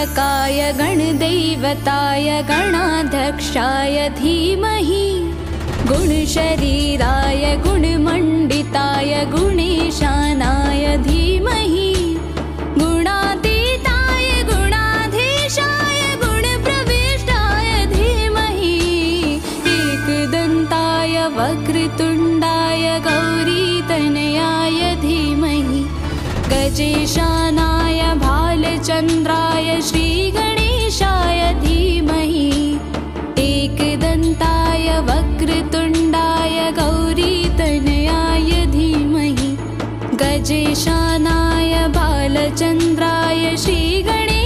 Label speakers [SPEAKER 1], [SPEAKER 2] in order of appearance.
[SPEAKER 1] गणनायकाय गणदैवताय गणाध्यक्षाय धीमहि गुणशरीराय गुणमण्डिताय गुणेशानाय धीमहि गुणातीताय गुणाधीशाय गुणप्रविष्टाय धीमहि एकदन्ताय वक्रतुण्डाय गौरीतनयाय धीमहि गजेशानाय भालचन्द्राय श्रीगणेशाय धीमहि एकदन्ताय वक्रतुण्डाय गौरीतनयाय धीमहि गजेशानाय भालचन्द्राय श्रीगणेशाय